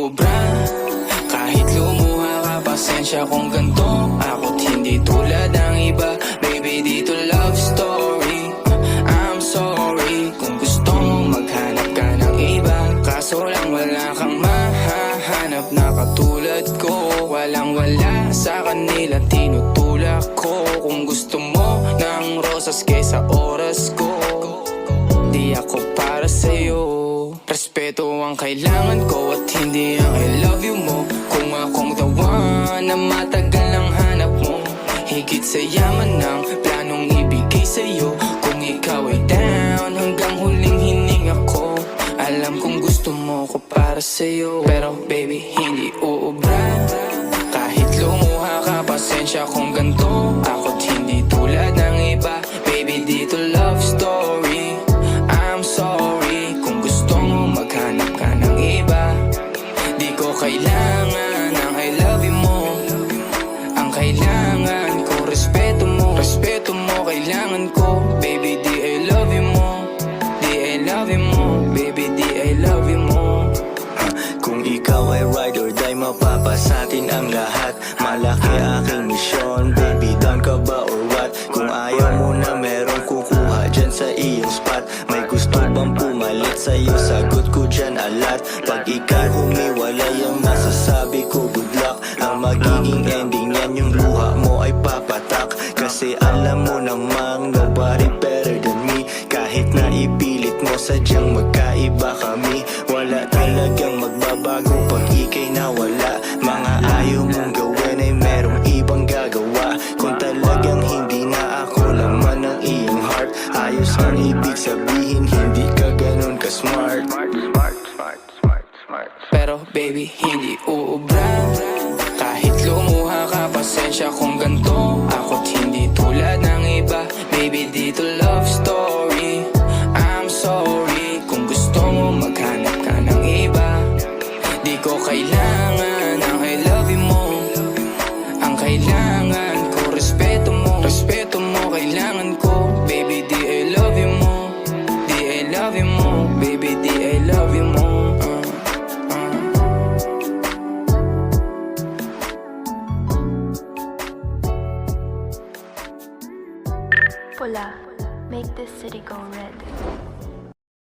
uubra. Kahit lumuha ka, pasensya kung ganto. Ako't hindi tulad ng iba. Baby, dito love story. I'm sorry kung gusto mo maghanap ka ng iba. Kaso lang wala kang mahahanap na katulad ko. Walang wala sa kanila, tinutulak ko. Kung gusto mo ng rosas kesa oras ko, di ako para sa'yo. Respeto ang kailangan ko at hindi ang I love you mo. Kung akong the one na matagal ang hanap mo, higit sa yaman ng planong ibigay sa'yo. Kung ikaw ay down hanggang huling hininga ko, alam kong gusto mo ko para sa'yo. Pero baby, hindi uubra. Kahit lumuha ka, pasensya kung ganto. Ako't hindi tulad ng iba. Baby, dito love story. I'm sorry kung gusto mo maghanap ka ng iba. Di ko kailangan ang I love you mo. Ang kailangan ko, respeto mo. Respeto mo, kailangan ko. Baby, di I love you mo. Di I love you mo. Baby, di I love you mo. Kung ikaw ay ride or die, mapapasatin ang lahat. Malaki aking misyon, baby, down ka ba or what? Kung ayaw mo na merong kukuha dyan sa iyong spot. May gusto bang pumalit sa'yo? Sagot ko dyan alat. Pag ikaw humiwalay, ang masasabi ko good luck. Ang magiging ending yan, yung luha mo ay papatak. Kasi alam mo namang nobody better than me. Kahit na ipilit mo, sadyang magkaiba kami. Wala talagang magbabago pag ika'y nawala. Mga ayaw mong gawin ay merong ibang gagawa. Kung talagang hindi na ako laman ng iyong heart, ayos ang ibig sabihin, hindi ka ganun ka-smart. Pero baby, hindi uubra. Kahit lumuha ka, pasensya kung ganto. Ako't hindi tulad ng iba. Baby, dito love story. I'm sorry kung gusto mo maghanap ka ng iba. Di ko kailangan ang I love you mo. Ang kailangan ko, respeto mo. Respeto mo, kailangan ko. Baby, di I love you mo. Di I love you mo. Baby, di I love you mo. Pula, make this city go